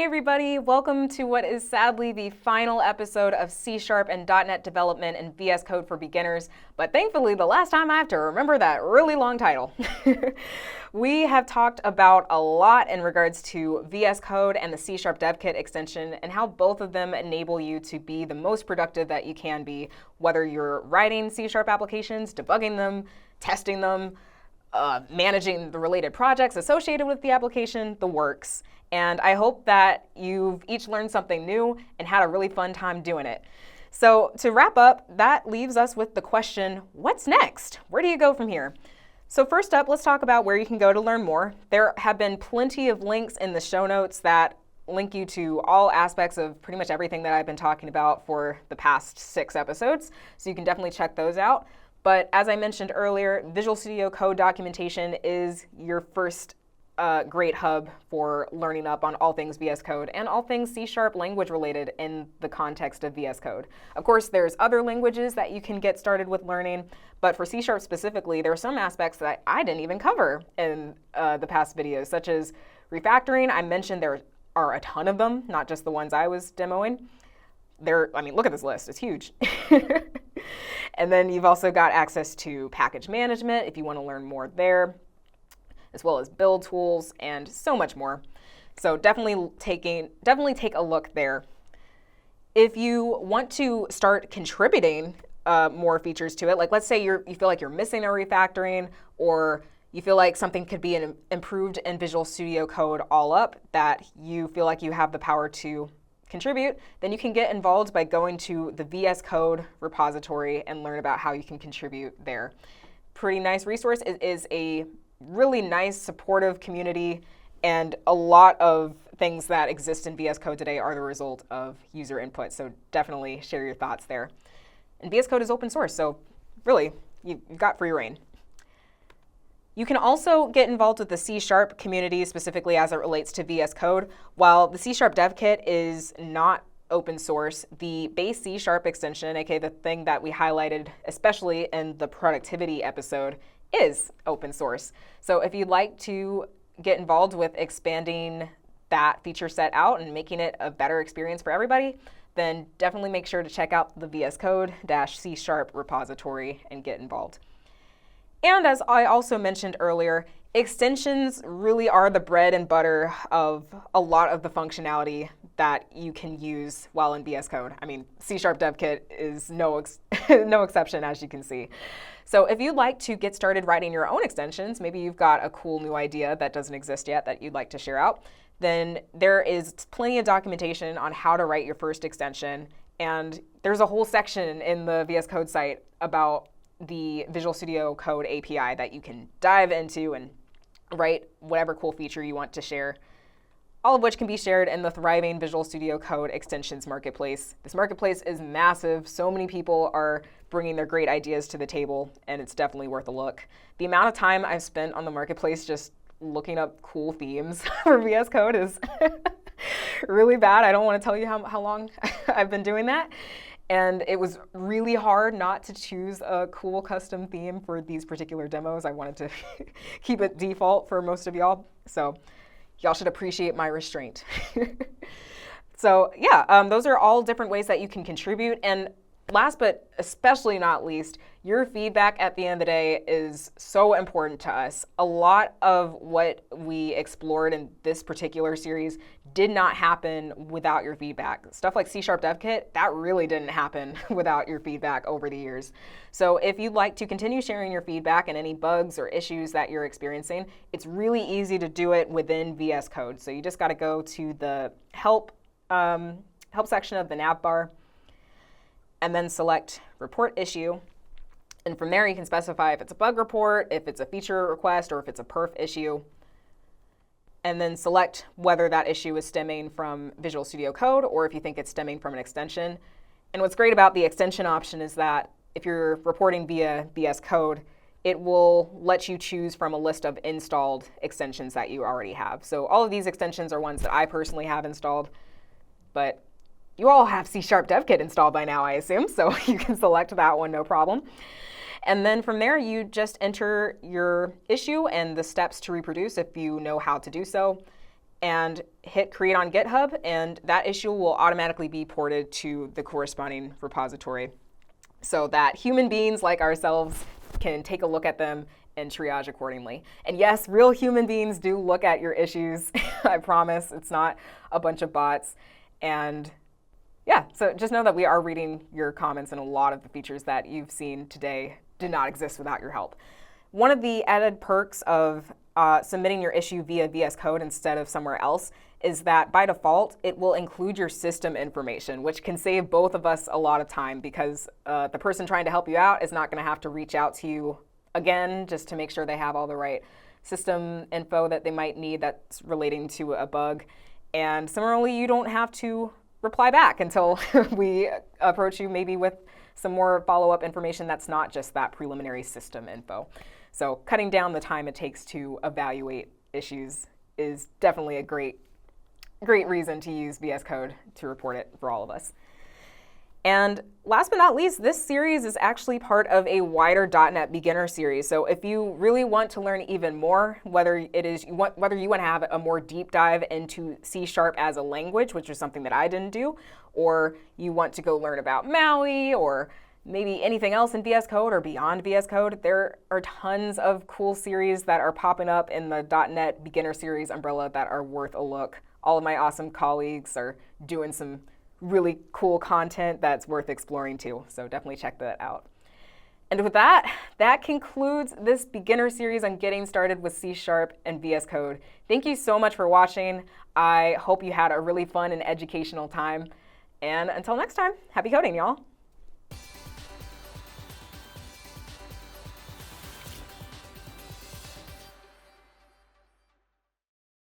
Hey everybody, welcome to what is sadly the final episode of C# and .NET development in VS Code for beginners, but thankfully the last time I have to remember that really long title. We have talked about a lot in regards to VS Code and the C# Dev Kit extension and how both of them enable you to be the most productive that you can be, whether you're writing C# applications, debugging them, testing them, managing the related projects associated with the application, the works. And I hope that you've each learned something new and had a really fun time doing it. So to wrap up, that leaves us with the question, what's next? Where do you go from here? So first up, let's talk about where you can go to learn more. There have been plenty of links in the show notes that link you to all aspects of pretty much everything that I've been talking about for the past 6 episodes. So you can definitely check those out. But as I mentioned earlier, Visual Studio Code documentation is your first great hub for learning up on all things VS Code and all things C# language related in the context of VS Code. Of course, there's other languages that you can get started with learning, but for C# specifically, there are some aspects that I didn't even cover in the past videos, such as refactoring. I mentioned there are a ton of them, not just the ones I was demoing. Look at this list, it's huge. And then you've also got access to package management if you want to learn more there, as well as build tools and so much more. So definitely take a look there. If you want to start contributing more features to it, like let's say you feel like you're missing a refactoring, or you feel like something could be improved in Visual Studio Code all up that you feel like you have the power to contribute, then you can get involved by going to the VS Code repository and learn about how you can contribute there. Pretty nice resource. It is a really nice, supportive community, and a lot of things that exist in VS Code today are the result of user input, so definitely share your thoughts there. And VS Code is open source, so really, you've got free reign. You can also get involved with the C# community, specifically as it relates to VS Code. While the C# Dev Kit is not open source, the base C# extension, aka the thing that we highlighted, especially in the productivity episode, is open source. So if you'd like to get involved with expanding that feature set out and making it a better experience for everybody, then definitely make sure to check out the VS Code-C# repository and get involved. And as I also mentioned earlier, extensions really are the bread and butter of a lot of the functionality that you can use while in VS Code. I mean, C# Dev Kit is no exception, as you can see. So if you'd like to get started writing your own extensions, maybe you've got a cool new idea that doesn't exist yet that you'd like to share out, then there is plenty of documentation on how to write your first extension. And there's a whole section in the VS Code site about the Visual Studio Code API that you can dive into and write whatever cool feature you want to share, all of which can be shared in the thriving Visual Studio Code extensions marketplace. This marketplace is massive. So many people are bringing their great ideas to the table, and it's definitely worth a look. The amount of time I've spent on the marketplace just looking up cool themes for VS Code is really bad. I don't want to tell you how long I've been doing that. And it was really hard not to choose a cool custom theme for these particular demos. I wanted to keep it default for most of y'all. So y'all should appreciate my restraint. So yeah, those are all different ways that you can contribute. And last but especially not least, your feedback at the end of the day is so important to us. A lot of what we explored in this particular series did not happen without your feedback. Stuff like C# Dev Kit, that really didn't happen without your feedback over the years. So if you'd like to continue sharing your feedback and any bugs or issues that you're experiencing, it's really easy to do it within VS Code. So you just got to go to the help section of the nav bar, and then select Report Issue. And from there, you can specify if it's a bug report, if it's a feature request, or if it's a perf issue. And then select whether that issue is stemming from Visual Studio Code or if you think it's stemming from an extension. And what's great about the extension option is that if you're reporting via VS Code, it will let you choose from a list of installed extensions that you already have. So all of these extensions are ones that I personally have installed, but you all have C# Dev Kit installed by now, I assume, so you can select that one, no problem. And then from there, you just enter your issue and the steps to reproduce if you know how to do so. and hit create on GitHub, and that issue will automatically be ported to the corresponding repository so that human beings like ourselves can take a look at them and triage accordingly. And yes, real human beings do look at your issues. I promise it's not a bunch of bots. And yeah, so just know that we are reading your comments, and a lot of the features that you've seen today did not exist without your help. One of the added perks of submitting your issue via VS Code instead of somewhere else is that by default, it will include your system information, which can save both of us a lot of time, because the person trying to help you out is not going to have to reach out to you again just to make sure they have all the right system info that they might need that's relating to a bug. And similarly, you don't have to reply back until we approach you maybe with some more follow-up information that's not just that preliminary system info. So cutting down the time it takes to evaluate issues is definitely a great reason to use VS Code to report it for all of us. And last but not least, this series is actually part of a wider .NET beginner series. So if you really want to learn even more, whether you want to have a more deep dive into C# as a language, which is something that I didn't do, or you want to go learn about MAUI or maybe anything else in VS Code or beyond VS Code, there are tons of cool series that are popping up in the .NET beginner series umbrella that are worth a look. All of my awesome colleagues are doing some really cool content that's worth exploring too, so definitely check that out. And with that, that concludes this beginner series on getting started with C# and VS Code. Thank you so much for watching. I hope you had a really fun and educational time. And until next time, happy coding, y'all.